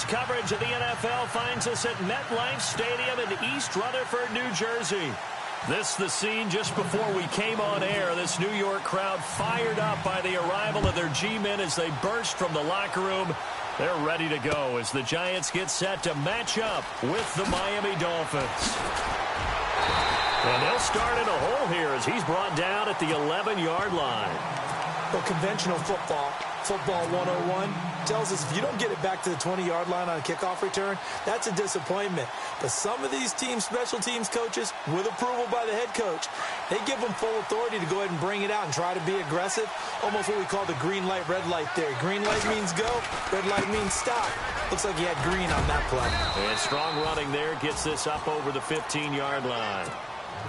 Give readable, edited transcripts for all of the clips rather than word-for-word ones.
Tonight's coverage of the NFL finds us at MetLife Stadium in East Rutherford, New Jersey. This the scene just before we came on air. This New York crowd fired up by the arrival of their G-men as they burst from the locker room. They're ready to go as the Giants get set to match up with the Miami Dolphins. And they'll start in a hole here as he's brought down at the 11-yard line. Well, conventional football 101, tells us if you don't get it back to the 20-yard line on a kickoff return, that's a disappointment. But some of these teams, special teams coaches, with approval by the head coach, they give them full authority to go ahead and bring it out and try to be aggressive. Almost what we call the green light, red light theory. Green light means go, red light means stop. Looks like he had green on that play. And strong running there gets this up over the 15-yard line.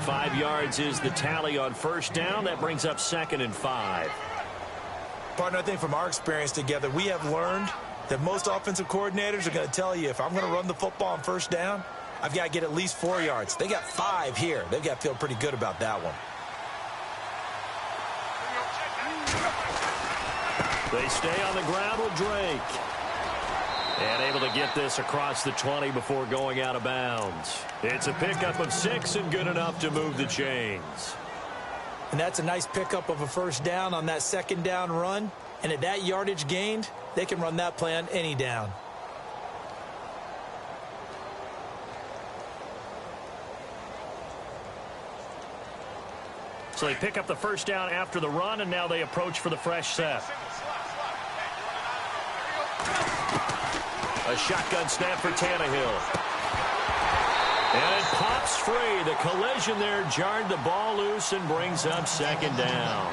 5 yards is the tally on first down. That brings up 2nd and 5. Partner, I think from our experience together, we have learned that most offensive coordinators are going to tell you if I'm going to run the football on first down, I've got to get at least 4 yards. They got 5 here. They've got to feel pretty good about that one. They stay on the ground with Drake. And able to get this across the 20 before going out of bounds. It's a pickup of 6 and good enough to move the chains. And that's a nice pickup of a first down on that second down run. And at that yardage gained, they can run that play on any down. So they pick up the first down after the run, and now they approach for the fresh set. A shotgun snap for Tannehill. And it pops free. The collision there jarred the ball loose and brings up 2nd down.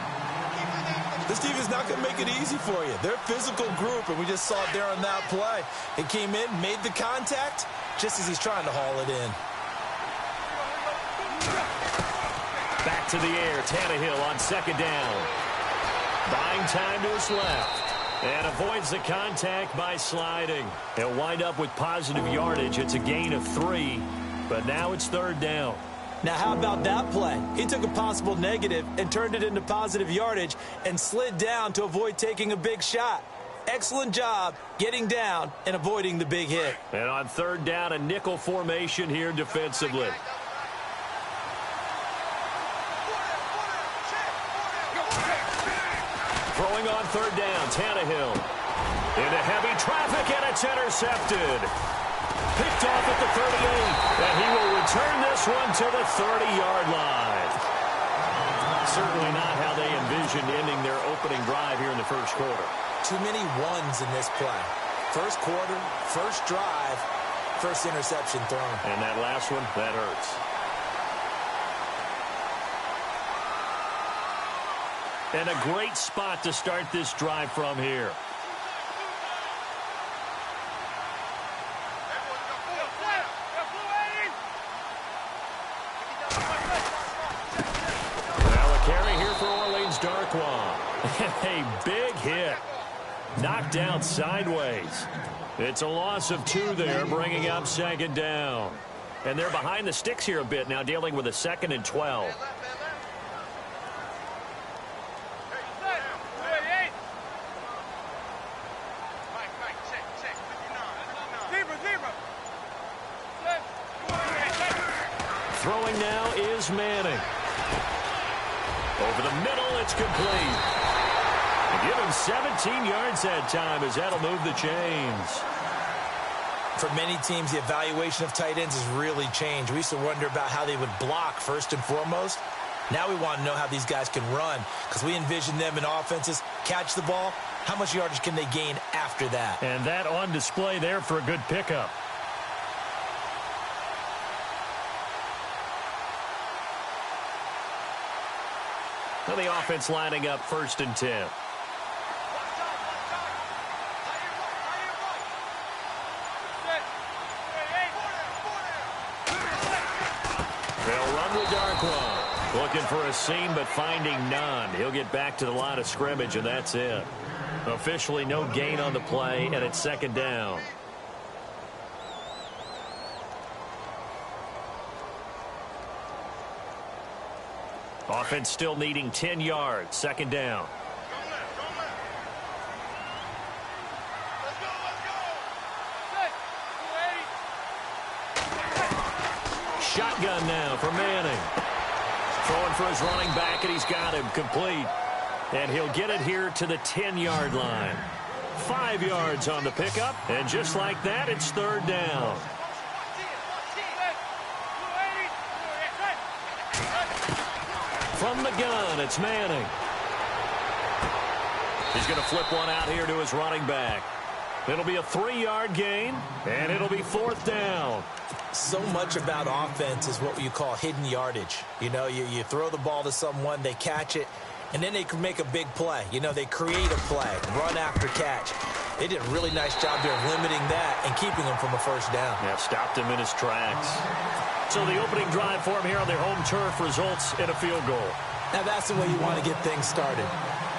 This team is not going to make it easy for you. They're a physical group, and we just saw it there on that play. It came in, made the contact, just as he's trying to haul it in. Back to the air. Tannehill on 2nd down. Buying time to his left. And avoids the contact by sliding. He'll wind up with positive yardage. It's a gain of 3. But now it's 3rd down. Now, how about that play? He took a possible negative and turned it into positive yardage and slid down to avoid taking a big shot. Excellent job getting down and avoiding the big hit. And on 3rd down, a nickel formation here defensively. Throwing on 3rd down, Tannehill. Into heavy traffic, and it's intercepted. Picked off at the 38, and he will return this one to the 30-yard line. Certainly not how they envisioned ending their opening drive here in the first quarter. Too many ones in this play. First quarter, first drive, first interception thrown. And that last one, that hurts. And a great spot to start this drive from here. Well, a carry here for Orleans Darkwa. A big hit. Knocked down sideways. It's a loss of 2 there, bringing up 2nd down. And they're behind the sticks here a bit now, dealing with a 2nd and 12. Throwing now is Manning. Over the middle, it's complete. And give him 17 yards that time as that'll move the chains. For many teams, the evaluation of tight ends has really changed. We used to wonder about how they would block first and foremost. Now we want to know how these guys can run because we envision them in offenses, catch the ball. How much yardage can they gain after that? And that on display there for a good pickup. So the offense lining up 1st and 10. They'll run with Darkwa. Looking for a seam, but finding none. He'll get back to the line of scrimmage, and that's it. Officially no gain on the play, and it's 2nd down. Offense still needing 10 yards. 2nd down. Shotgun now for Manning. Throwing for his running back, and he's got him complete. And he'll get it here to the 10-yard line. 5 yards on the pickup, and just like that, it's third down. From the gun, it's Manning. He's going to flip one out here to his running back. It'll be a 3-yard gain, and it'll be fourth down. So much about offense is what you call hidden yardage. You know, you throw the ball to someone, they catch it, and then they can make a big play. You know, they create a play, run after catch. They did a really nice job there of limiting that and keeping him from a first down. Yeah, stopped him in his tracks. So the opening drive for him here on their home turf results in a field goal. Now that's the way you want to get things started.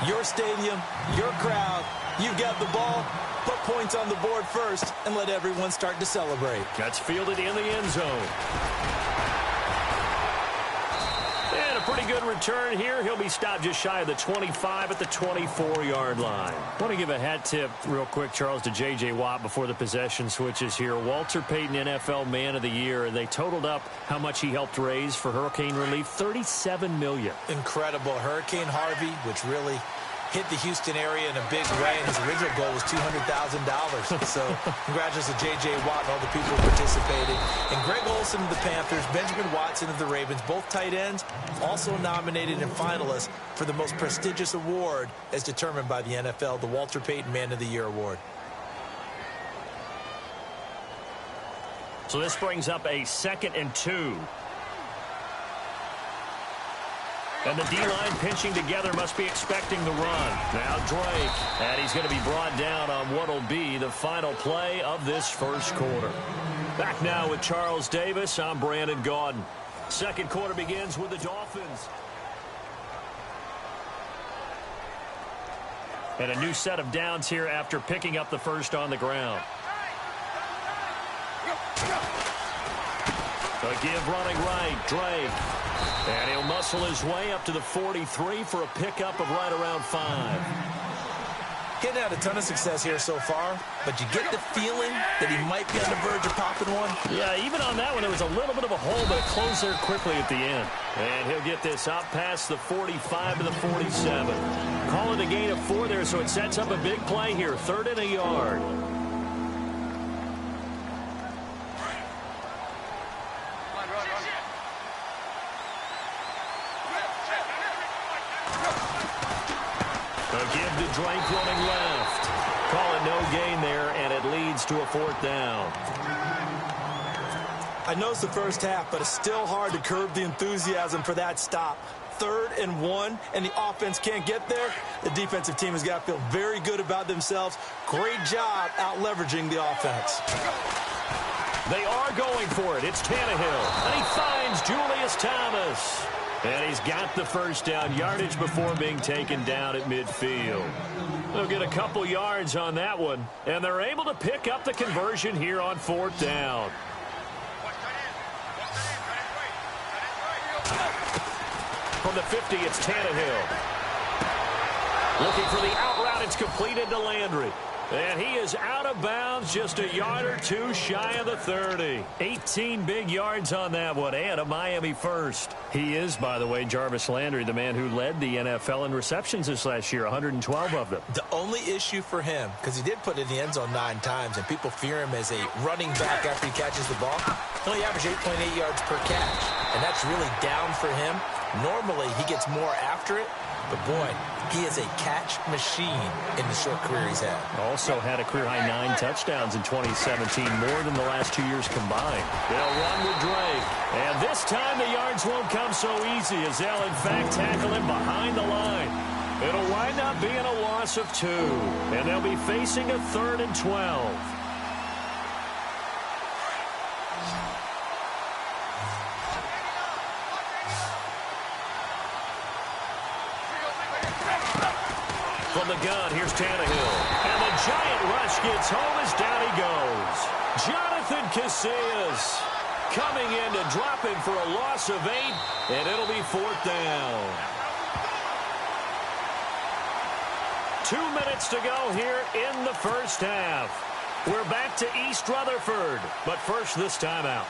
Your stadium, your crowd, you've got the ball, put points on the board first, and let everyone start to celebrate. That's fielded in the end zone. And a pretty good return here. He'll be stopped just shy of the 25 at the 24-yard line. I want to give a hat tip real quick, Charles, to J.J. Watt before the possession switches here. Walter Payton, NFL Man of the Year. They totaled up how much he helped raise for hurricane relief, $37 million. Incredible. Hurricane Harvey, which really hit the Houston area in a big way, and his original goal was $200,000. So congratulations to J.J. Watt and all the people who participated. And Greg Olsen of the Panthers, Benjamin Watson of the Ravens, both tight ends, also nominated and finalists for the most prestigious award as determined by the NFL, the Walter Payton Man of the Year Award. So this brings up a 2nd and 2. And the D-line pinching together, must be expecting the run. Now Drake, and he's going to be brought down on what will be the final play of this first quarter. Back now with Charles Davis, I'm Brandon Gaudin. Second quarter begins with the Dolphins. And a new set of downs here after picking up the first on the ground. A give running right, Drake. And he'll muscle his way up to the 43 for a pickup of right around 5. Getting out a ton of success here so far, but you get the feeling that he might be on the verge of popping one. Yeah, even on that one, there was a little bit of a hole, but it closed there quickly at the end. And he'll get this up past the 45 to the 47. Call it a gain of 4 there, so it sets up a big play here, 3rd and a yard. Give to Drake running left. Call it no gain there, and it leads to a 4th down. I know it's the first half, but it's still hard to curb the enthusiasm for that stop. 3rd and 1, and the offense can't get there. The defensive team has got to feel very good about themselves. Great job out leveraging the offense. They are going for it. It's Tannehill, and he finds Julius Thomas. And he's got the first down, yardage before being taken down at midfield. They'll get a couple yards on that one, and they're able to pick up the conversion here on 4th down. From the 50, it's Tannehill. Looking for the out route. It's completed to Landry. And he is out of bounds, just a yard or 2 shy of the 30. 18 big yards on that one, and a Miami first. He is, by the way, Jarvis Landry, the man who led the NFL in receptions this last year, 112 of them. The only issue for him, because he did put it in the end zone 9 times, and people fear him as a running back after he catches the ball, he only averaged 8.8 yards per catch, and that's really down for him. Normally, he gets more after it. But, boy, he is a catch machine in the short career he's had. Also had a career-high 9 touchdowns in 2017, more than the last 2 years combined. They'll run with Drake. And this time the yards won't come so easy as they'll, in fact, tackle him behind the line. It'll wind up being a loss of 2. And they'll be facing a 3rd and 12. From the gun, here's Tannehill. And the giant rush gets home as down he goes. Jonathan Casillas coming in to drop him for a loss of 8, and it'll be 4th down. 2 minutes to go here in the first half. We're back to East Rutherford, but first this timeout.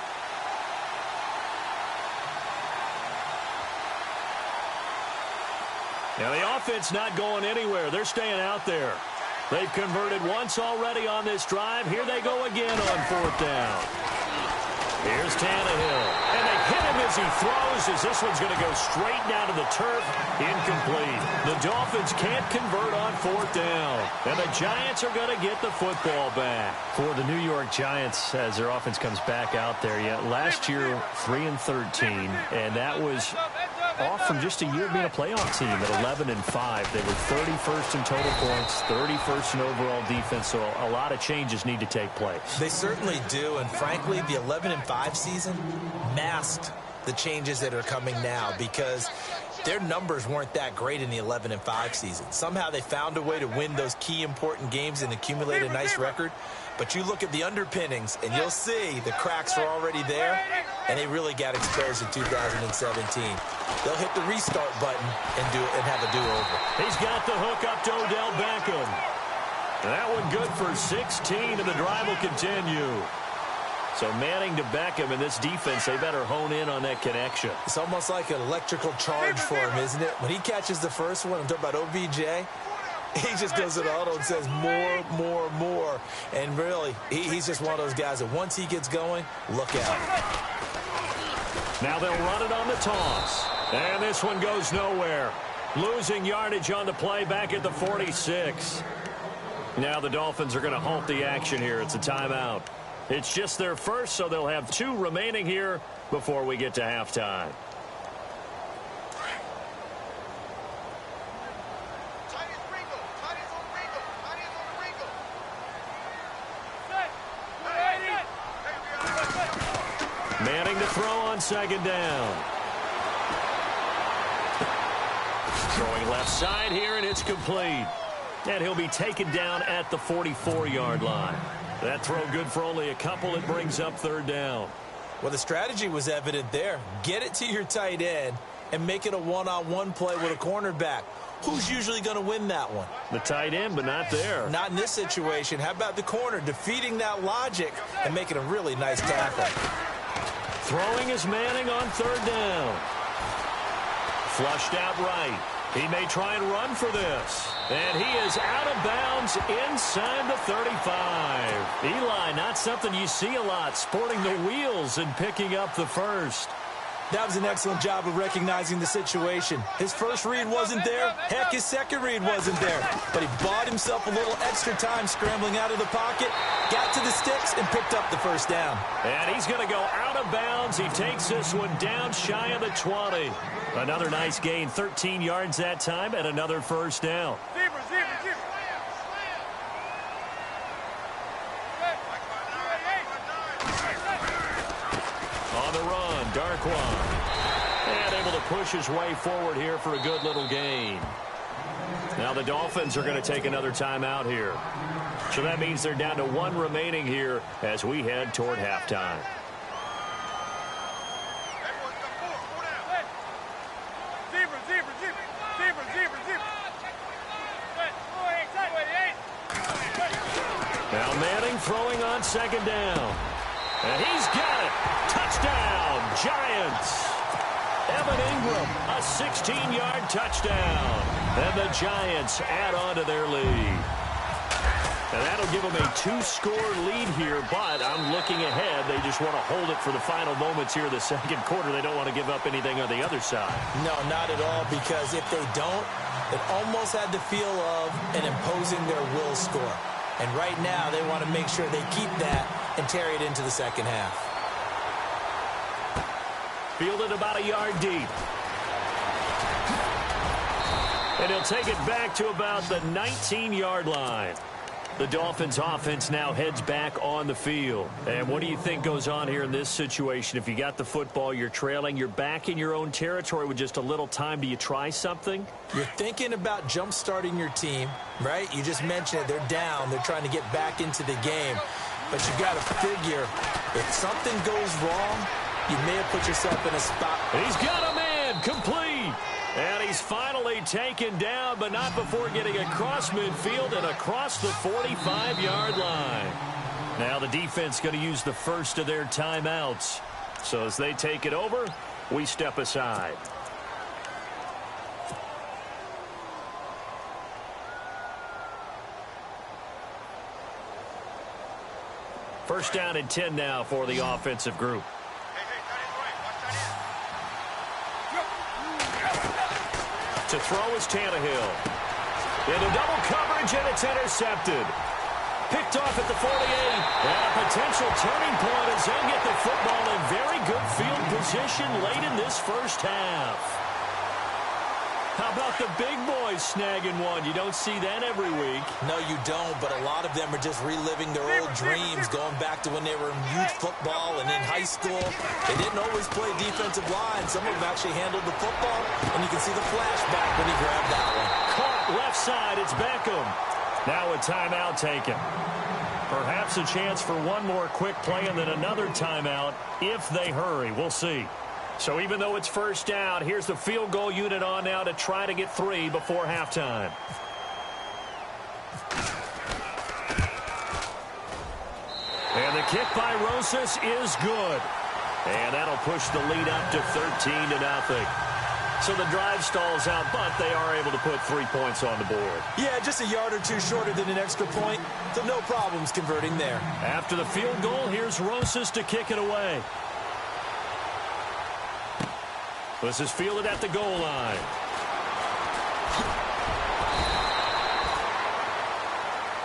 Now the offense not going anywhere. They're staying out there. They've converted once already on this drive. Here they go again on 4th down. Here's Tannehill. And they hit him as he throws, as this one's going to go straight down to the turf. Incomplete. The Dolphins can't convert on 4th down. And the Giants are going to get the football back. For the New York Giants, as their offense comes back out there, last year 3-13, and that was off from just a year being a playoff team at 11-5. They were 31st in total points, 31st in overall defense, so a lot of changes need to take place. They certainly do, and frankly, the 11-5 season masked the changes that are coming now because their numbers weren't that great in the 11-5 season. Somehow they found a way to win those key important games and accumulate a nice record. But you look at the underpinnings, and you'll see the cracks are already there, and they really got exposed in 2017. They'll hit the restart button and have a do-over. He's got the hook up to Odell Beckham. That one good for 16, and the drive will continue. So Manning to Beckham, and this defense, they better hone in on that connection. It's almost like an electrical charge for him, isn't it? When he catches the first one, I'm talking about OBJ, he just goes to the huddle and says more, more, more. And really, he's just one of those guys that once he gets going, look out. Now they'll run it on the toss. And this one goes nowhere. Losing yardage on the play back at the 46. Now the Dolphins are going to halt the action here. It's a timeout. It's just their first, so they'll have 2 remaining here before we get to halftime. Manning to throw on 2nd down. Throwing left side here, and it's complete. And he'll be taken down at the 44-yard line. That throw good for only a couple. It brings up 3rd down. Well, the strategy was evident there. Get it to your tight end and make it a one-on-one play with a cornerback. Who's usually going to win that one? The tight end, but not there. Not in this situation. How about the corner defeating that logic and making a really nice tackle? Throwing is Manning on 3rd down. Flushed out right. He may try and run for this. And he is out of bounds inside the 35. Eli, not something you see a lot, sporting the wheels and picking up the first. That was an excellent job of recognizing the situation. His first read wasn't there. Heck, his second read wasn't there. But he bought himself a little extra time scrambling out of the pocket, got to the sticks, and picked up the first down. And he's going to go out of bounds. He takes this one down shy of the 20. Another nice gain, 13 yards that time, and another first down. On the run, Darkwan. And able to push his way forward here for a good little gain. Now the Dolphins are going to take another timeout here. So that means they're down to 1 remaining here as we head toward halftime. Now Manning throwing on 2nd down. And he's got it. Touchdown, Giants. Evan Ingram, a 16-yard touchdown. And the Giants add on to their lead. And that'll give them a 2-score lead here, but I'm looking ahead. They just want to hold it for the final moments here in the 2nd quarter. They don't want to give up anything on the other side. No, not at all, because if they don't, it almost had the feel of an imposing their will score. And right now, they want to make sure they keep that and carry it into the second half. Fielded about a yard deep. And he'll take it back to about the 19-yard line. The Dolphins offense now heads back on the field. And what do you think goes on here in this situation? If you got the football, you're trailing, you're back in your own territory with just a little time. Do you try something? You're thinking about jump-starting your team, right? You just mentioned it. They're down. They're trying to get back into the game. But you got to figure, if something goes wrong, you may have put yourself in a spot. He's got a man complete. And he's finally taken down, but not before getting across midfield and across the 45-yard line. Now the defense going to use the first of their timeouts. So as they take it over, we step aside. First down and 10 now for the offensive group. To throw is Tannehill. Into double coverage, and it's intercepted. Picked off at the 48. And a potential turning point as they get the football in very good field position late in this first half. How about the big boys snagging one? You don't see that every week. No, you don't, but a lot of them are just reliving their old dreams, going back to when they were in youth football and in high school. They didn't always play defensive line. Some of them actually handled the football, and you can see the flashback when he grabbed that one. Caught left side, it's Beckham. Now a timeout taken. Perhaps a chance for one more quick play and then another timeout if they hurry. We'll see. So even though it's first down, here's the field goal unit on now to try to get 3 before halftime. And the kick by Rosas is good. And that'll push the lead up to 13-0. So the drive stalls out, but they are able to put 3 points on the board. Yeah, just a yard or two shorter than an extra point, so no problems converting there. After the field goal, here's Rosas to kick it away. This is fielded at the goal line.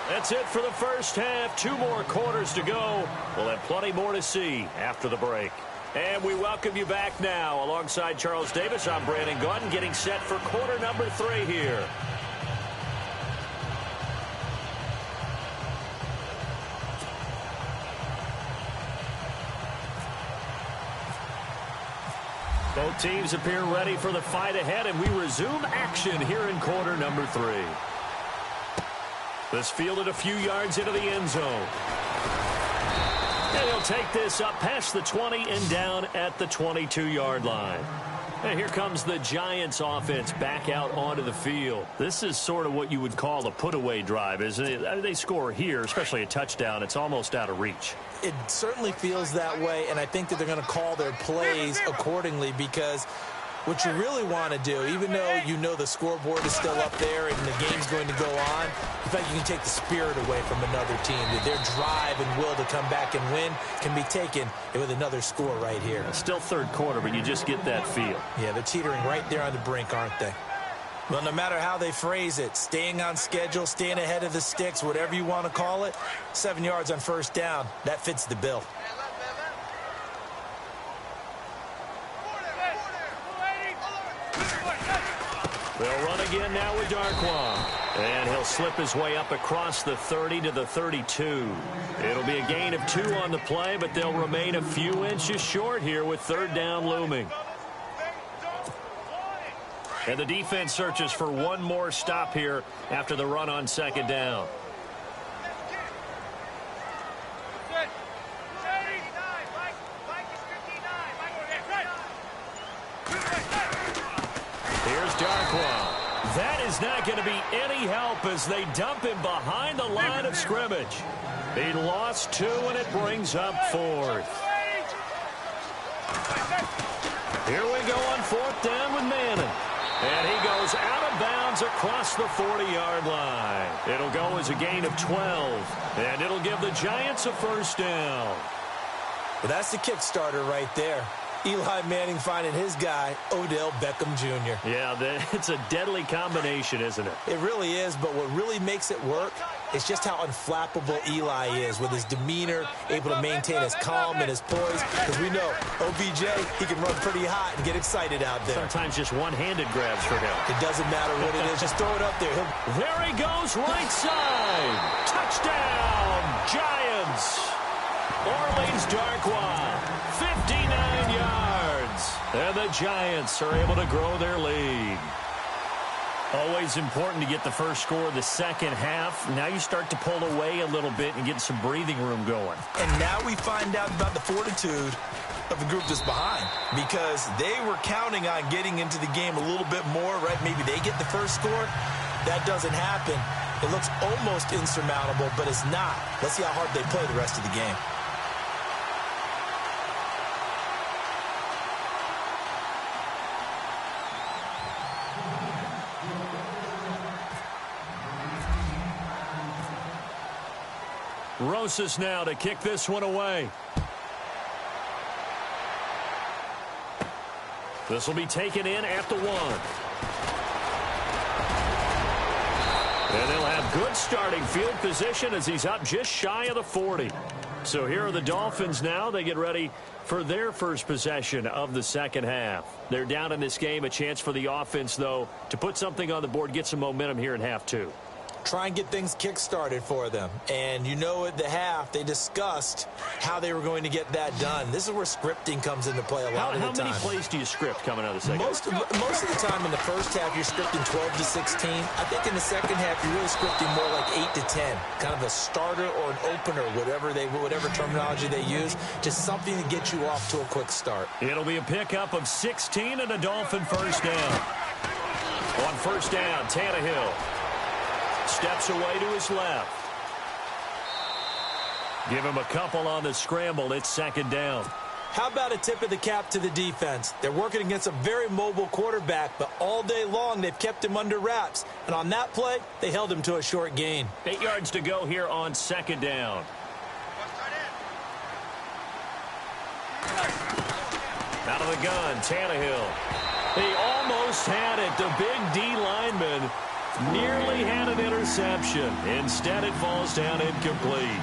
That's it for the first half. 2 more quarters to go. We'll have plenty more to see after the break. And we welcome you back now. Alongside Charles Davis, I'm Brandon Gaudin, getting set for quarter number 3 here. Both teams appear ready for the fight ahead, and we resume action here in quarter number 3. This fielded a few yards into the end zone. And he'll take this up past the 20 and down at the 22-yard line. And here comes the Giants offense back out onto the field. This is sort of what you would call a put-away drive, isn't it? I mean, they score here, especially a touchdown. It's almost out of reach. It certainly feels that way, and I think that they're going to call their plays accordingly, because what you really want to do, even though you know the scoreboard is still up there and the game's going to go on, in fact, you can take the spirit away from another team. Their drive and will to come back and win can be taken with another score right here. Still third quarter, but you just get that feel. Yeah, they're teetering right there on the brink, aren't they? Well, no matter how they phrase it, staying on schedule, staying ahead of the sticks, whatever you want to call it, 7 yards on first down, that fits the bill. They'll run again now with Darquan. And he'll slip his way up across the 30 to the 32. It'll be a gain of 2 on the play, but they'll remain a few inches short here with third down looming. And the defense searches for one more stop here after the run on second down. Here's Darquan. That is not going to be any help as they dump him behind the line of scrimmage. He lost 2, and it brings up 4th. Here we go on 4th down with Manning. And he goes out of bounds across the 40-yard line. It'll go as a gain of 12, and it'll give the Giants a first down. Well, that's the kickstarter right there. Eli Manning finding his guy, Odell Beckham Jr. Yeah, it's a deadly combination, isn't it? It really is, but what really makes it work is just how unflappable Eli is with his demeanor, able to maintain his calm and his poise. Because we know, OBJ, he can run pretty hot and get excited out there. Sometimes just one-handed grabs for him. It doesn't matter what it is. Just throw it up there. There he goes, right side. Touchdown, Giants. Orleans Darquan, 59 yards. And the Giants are able to grow their lead. Always important to get the first score of the second half. Now you start to pull away a little bit and get some breathing room going. And now we find out about the fortitude of the group that's behind, because they were counting on getting into the game a little bit more, right? Maybe they get the first score. That doesn't happen. It looks almost insurmountable, but it's not. Let's see how hard they play the rest of the game. Rosas now to kick this one away. This will be taken in at the 1. And they'll have good starting field position as he's up just shy of the 40. So here are the Dolphins now. They get ready for their first possession of the second half. They're down in this game. A chance for the offense, though, to put something on the board, get some momentum here in half 2. Try and get things kick-started for them. And you know at the half, they discussed how they were going to get that done. This is where scripting comes into play a lot of the time. How many plays do you script coming out of the second half? Most of the time in the first half, you're scripting 12 to 16. I think in the second half, you're really scripting more like 8 to 10. Kind of a starter or an opener, whatever terminology they use. Just something to get you off to a quick start. It'll be a pickup of 16 and a Dolphin first down. On first down, Tannehill steps away to his left. Give him a couple on the scramble. It's second down. How about a tip of the cap to the defense? They're working against a very mobile quarterback, but all day long they've kept him under wraps. And on that play, they held him to a short gain. 8 yards to go here on second down. Out of the gun, Tannehill. He almost had it. The big D lineman nearly had an interception. Instead, it falls down incomplete.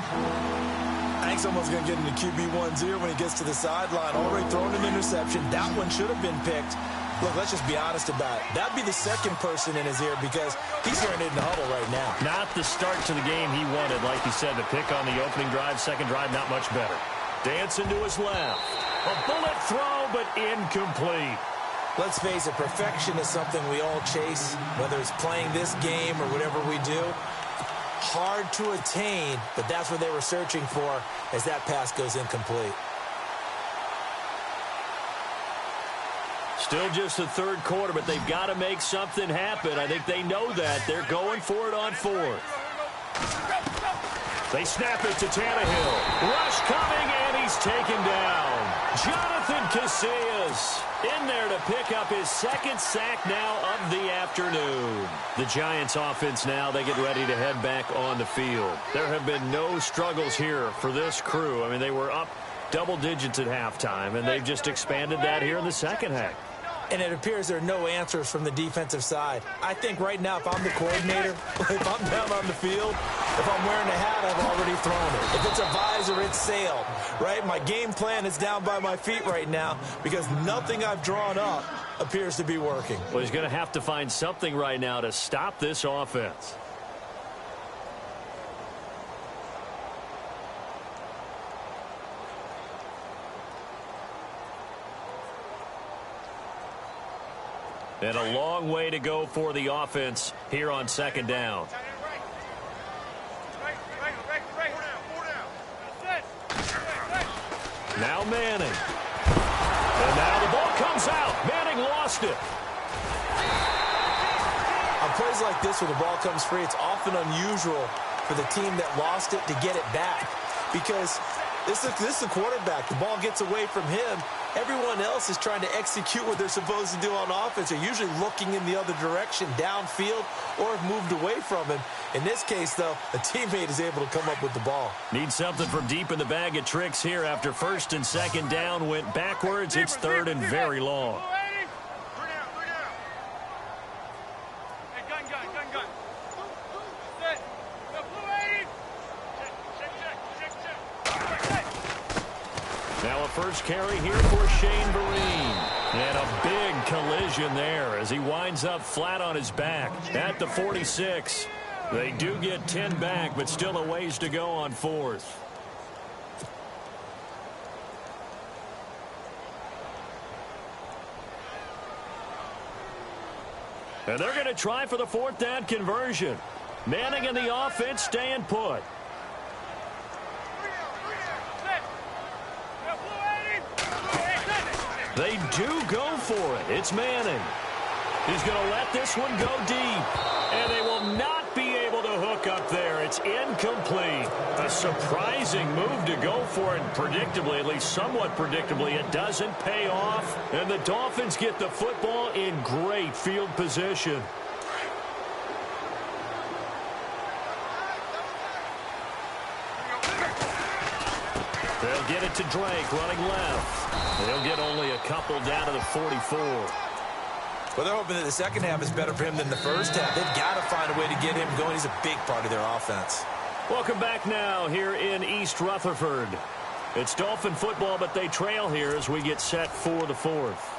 I think someone's going to get into QB1's ear when he gets to the sideline. Already thrown an interception. That one should have been picked. Look, let's just be honest about it. That'd be the second person in his ear because he's hearing it in the huddle right now. Not the start to the game he wanted. Like you said, the pick on the opening drive, second drive, not much better. Dancing to his left. A bullet throw, but incomplete. Let's face it, perfection is something we all chase, whether it's playing this game or whatever we do. Hard to attain, but that's what they were searching for as that pass goes incomplete. Still just the third quarter, but they've got to make something happen. I think they know that. They're going for it on fourth. They snap it to Tannehill. Rush coming, and he's taken down. Jonathan Casillas in there to pick up his second sack now of the afternoon. The Giants offense now, they get ready to head back on the field. There have been no struggles here for this crew. I mean, they were up double digits at halftime, and they've just expanded that here in the second half. And it appears there are no answers from the defensive side. I think right now, if I'm the coordinator, if I'm down on the field, if I'm wearing a hat, I've already thrown it. If it's a visor, it's sailed, right? My game plan is down by my feet right now because nothing I've drawn up appears to be working. Well, he's going to have to find something right now to stop this offense. And a long way to go for the offense here on second down. Now Manning. And now the ball comes out. Manning lost it. On plays like this where the ball comes free, it's often unusual for the team that lost it to get it back because this is the quarterback. The ball gets away from him. Everyone else is trying to execute what they're supposed to do on offense. They're usually looking in the other direction, downfield, or have moved away from him. In this case, though, a teammate is able to come up with the ball. Need something from deep in the bag of tricks here after first and second down went backwards. It's third and very long. Now a first carry here for Shane Vereen. And a big collision there as he winds up flat on his back at the 46. They do get 10 back, but still a ways to go on fourth. And they're going to try for the fourth down conversion. Manning and the offense staying put. They do go for it. It's Manning. He's going to let this one go deep. And they will not be able to hook up there. It's incomplete. A surprising move to go for it. Predictably, at least somewhat predictably, it doesn't pay off. And the Dolphins get the football in great field position. They'll get it to Drake running left. They'll get only a couple down to the 44. Well, they're hoping that the second half is better for him than the first half. They've got to find a way to get him going. He's a big part of their offense. Welcome back now here in East Rutherford. It's Dolphin football, but they trail here as we get set for the fourth.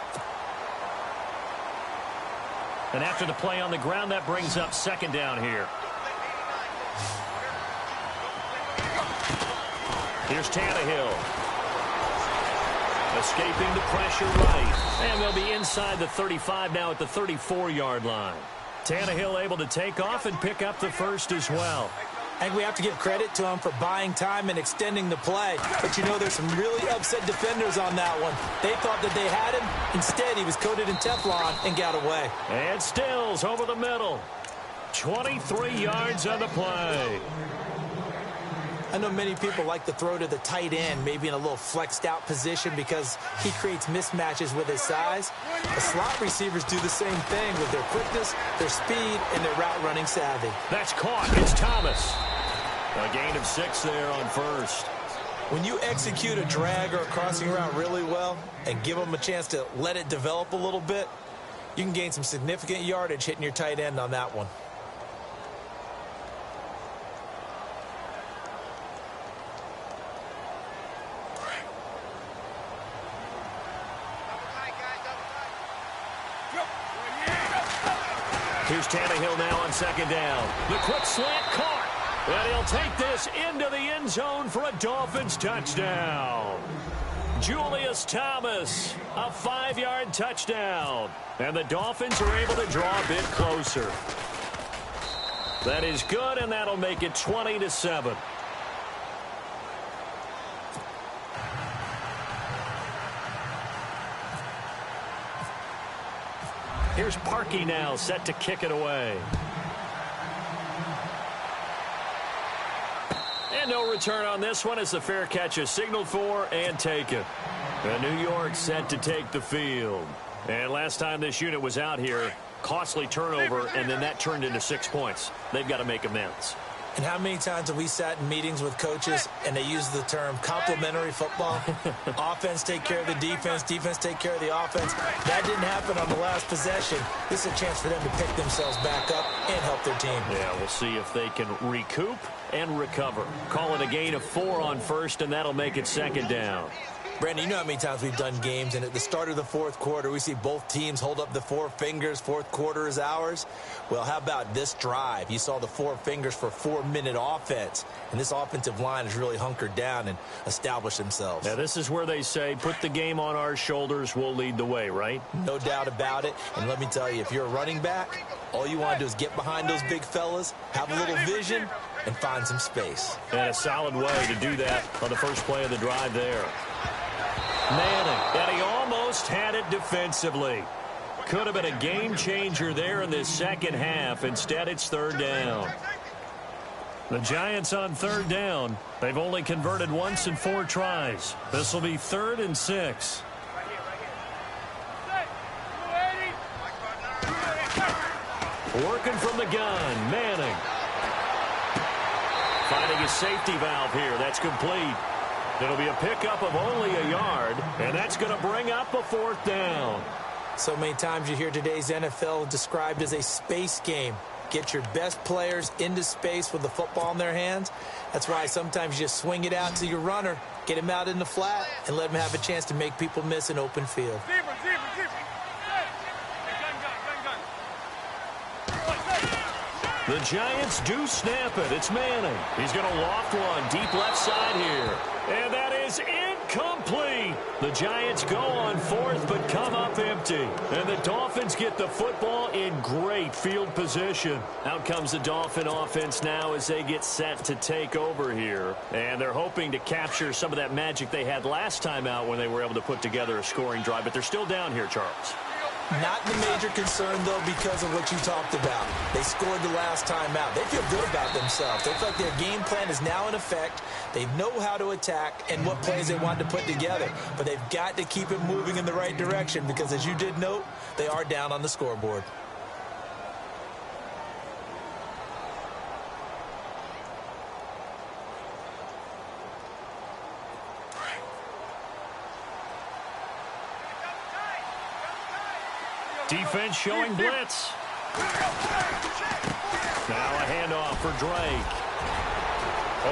And after the play on the ground, that brings up second down here. Here's Tannehill. Escaping the pressure right. And they'll be inside the 35 now at the 34-yard line. Tannehill able to take off and pick up the first as well. I think we have to give credit to him for buying time and extending the play. But, you know, there's some really upset defenders on that one. They thought that they had him. Instead, he was coated in Teflon and got away. And Stills over the middle. 23 yards on the play. I know many people like to throw to the tight end, maybe in a little flexed out position because he creates mismatches with his size. The slot receivers do the same thing with their quickness, their speed, and their route running savvy. That's caught. It's Thomas. A gain of 6 there on first. When you execute a drag or a crossing route really well and give them a chance to let it develop a little bit, you can gain some significant yardage hitting your tight end on that one. Here's Tannehill now on second down. The quick slant caught. And he'll take this into the end zone for a Dolphins touchdown. Julius Thomas, a 5-yard touchdown. And the Dolphins are able to draw a bit closer. That is good, and that'll make it 20-7. Here's Parkey now, set to kick it away. And no return on this one as the fair catch is signaled for and taken. And New York set to take the field. And last time this unit was out here, costly turnover, and then that turned into 6 points. They've got to make amends. And how many times have we sat in meetings with coaches and they use the term complementary football? Offense take care of the defense, defense take care of the offense. That didn't happen on the last possession. This is a chance for them to pick themselves back up and help their team. Yeah, we'll see if they can recoup and recover. Call it a gain of 4 on first, and that'll make it second down. Brandon, you know how many times we've done games, and at the start of the fourth quarter, we see both teams hold up the 4 fingers, fourth quarter is ours. Well, how about this drive? You saw the 4 fingers for 4-minute offense, and this offensive line has really hunkered down and established themselves. Now, this is where they say, put the game on our shoulders, we'll lead the way, right? No doubt about it, and let me tell you, if you're a running back, all you want to do is get behind those big fellas, have a little vision, and find some space. And a solid way to do that on the first play of the drive there. Manning, and he almost had it defensively. Could have been a game changer there in this second half. Instead, it's third down. The Giants on third down. They've only converted once in 4 tries. This will be 3rd and 6. Working from the gun, Manning. Finding a safety valve here. That's complete. It'll be a pickup of only a yard, and that's going to bring up a 4th down. So many times you hear today's NFL described as a space game. Get your best players into space with the football in their hands. That's why sometimes you just swing it out to your runner, get him out in the flat, and let him have a chance to make people miss an open field. The Giants do snap it. It's Manning. He's going to loft one deep left side here. And that is incomplete. The Giants go on 4th but come up empty. And the Dolphins get the football in great field position. Out comes the Dolphin offense now as they get set to take over here. And they're hoping to capture some of that magic they had last time out when they were able to put together a scoring drive. But they're still down here, Charles. Not the major concern, though, because of what you talked about. They scored the last time out. They feel good about themselves. They feel like their game plan is now in effect. They know how to attack and what plays they want to put together. But they've got to keep it moving in the right direction because, as you did note, they are down on the scoreboard. Defense showing blitz. Now a handoff for Drake.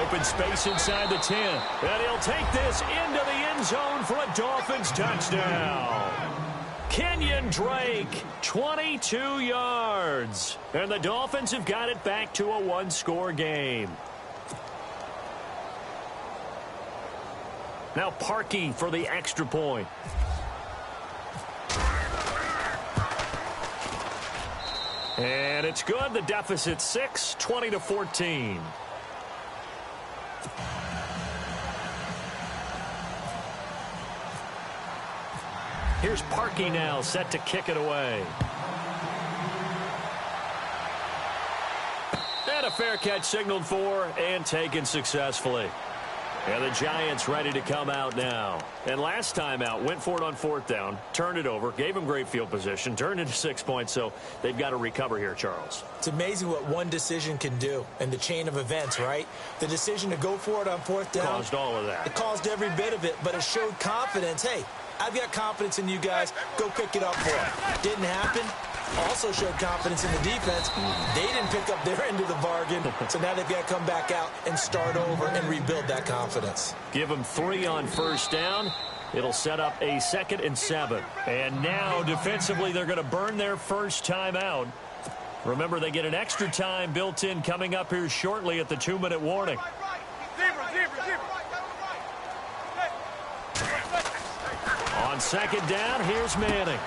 Open space inside the 10. And he'll take this into the end zone for a Dolphins touchdown. Kenyon Drake, 22 yards. And the Dolphins have got it back to a one-score game. Now Parkey for the extra point. And it's good. The deficit 6, 20-14. Here's Parkey now, set to kick it away. And a fair catch signaled for and taken successfully. And the Giants ready to come out now. And last time out, went for it on fourth down, turned it over, gave them great field position, turned into 6 points, so they've got to recover here, Charles. It's amazing what one decision can do in the chain of events, right? The decision to go for it on fourth down. Caused all of that. It caused every bit of it, but it showed confidence. Hey, I've got confidence in you guys. Go pick it up for it. Didn't happen. Also showed confidence in the defense. They didn't pick up their end of the bargain, so now they've got to come back out and start over and rebuild that confidence. Give them 3 on first down. It'll set up a 2nd and 7. And now, defensively, they're going to burn their first time out. Remember, they get an extra time built in coming up here shortly at the 2-minute warning. On second down, here's Manning.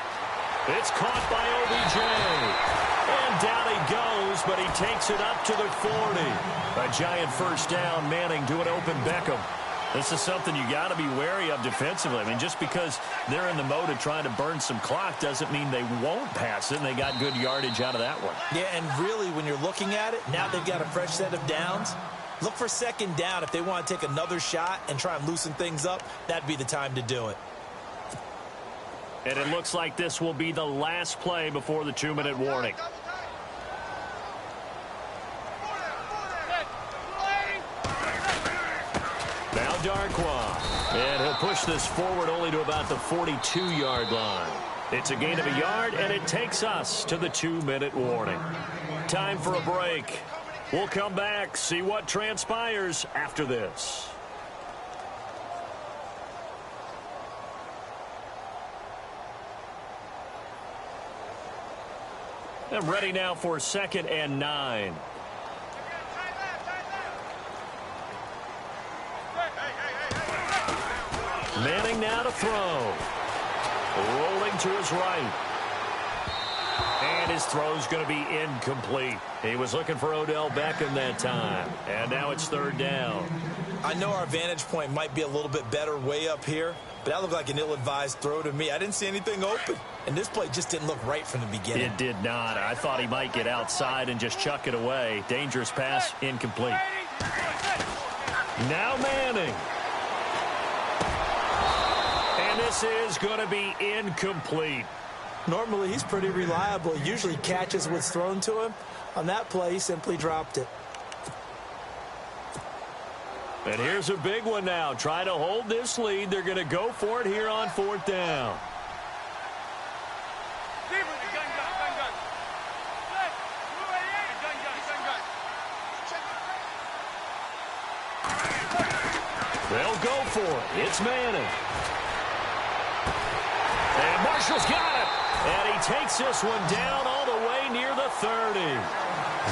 It's caught by OBJ. And down he goes, but he takes it up to the 40. A giant first down, Manning to an open Beckham. This is something you got to be wary of defensively. I mean, just because they're in the mode of trying to burn some clock doesn't mean they won't pass it, and they got good yardage out of that one. Yeah, and really, when you're looking at it, now they've got a fresh set of downs. Look for second down. If they want to take another shot and try and loosen things up, that'd be the time to do it. And it looks like this will be the last play before the 2-minute warning. Now Darkwa. And he'll push this forward only to about the 42-yard line. It's a gain of a yard, and it takes us to the 2-minute warning. Time for a break. We'll come back, see what transpires after this. And ready now for 2nd and 9. Manning now to throw. Rolling to his right. And his throw's going to be incomplete. He was looking for Odell Beckham that time. And now it's 3rd down. I know our vantage point might be a little bit better way up here, but that looked like an ill-advised throw to me. I didn't see anything open. And this play just didn't look right from the beginning. It did not. I thought he might get outside and just chuck it away. Dangerous pass, incomplete. Now Manning. And this is going to be incomplete. Normally, he's pretty reliable. Usually catches what's thrown to him. On that play, he simply dropped it. And here's a big one now. Try to hold this lead. They're going to go for it here on 4th down. They'll go for it. It's Manning. And Marshall's got it. And he takes this one down all the way near the 30.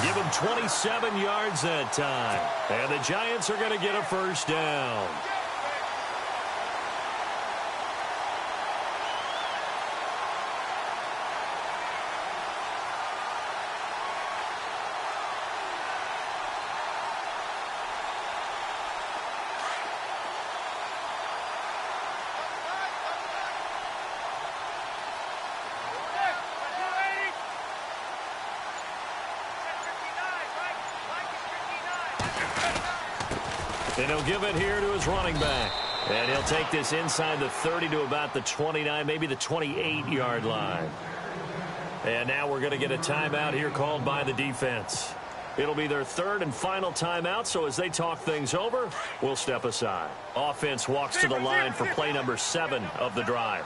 Give him 27 yards that time. And the Giants are going to get a first down. And he'll give it here to his running back. And he'll take this inside the 30 to about the 29, maybe the 28-yard line. And now we're going to get a timeout here called by the defense. It'll be their 3rd and final timeout, so as they talk things over, we'll step aside. Offense walks to the line for play number 7 of the drive.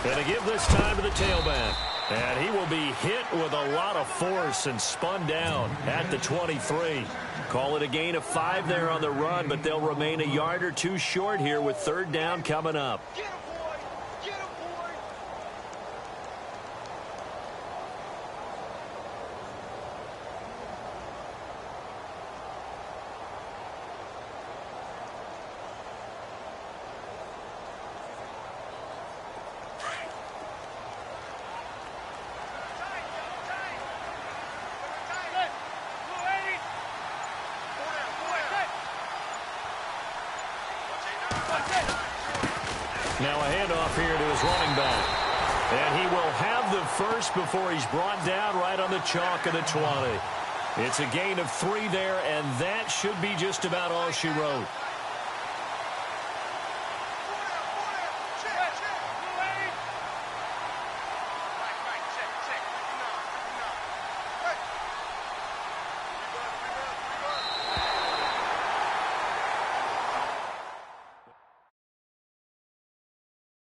Going to give this time to the tailback. And he will be hit with a lot of force and spun down at the 23. Call it a gain of 5 there on the run, but they'll remain a yard or two short here with third down coming up. Now a handoff here to his running back. And he will have the first before he's brought down right on the chalk of the 20. It's a gain of 3 there, and that should be just about all she wrote.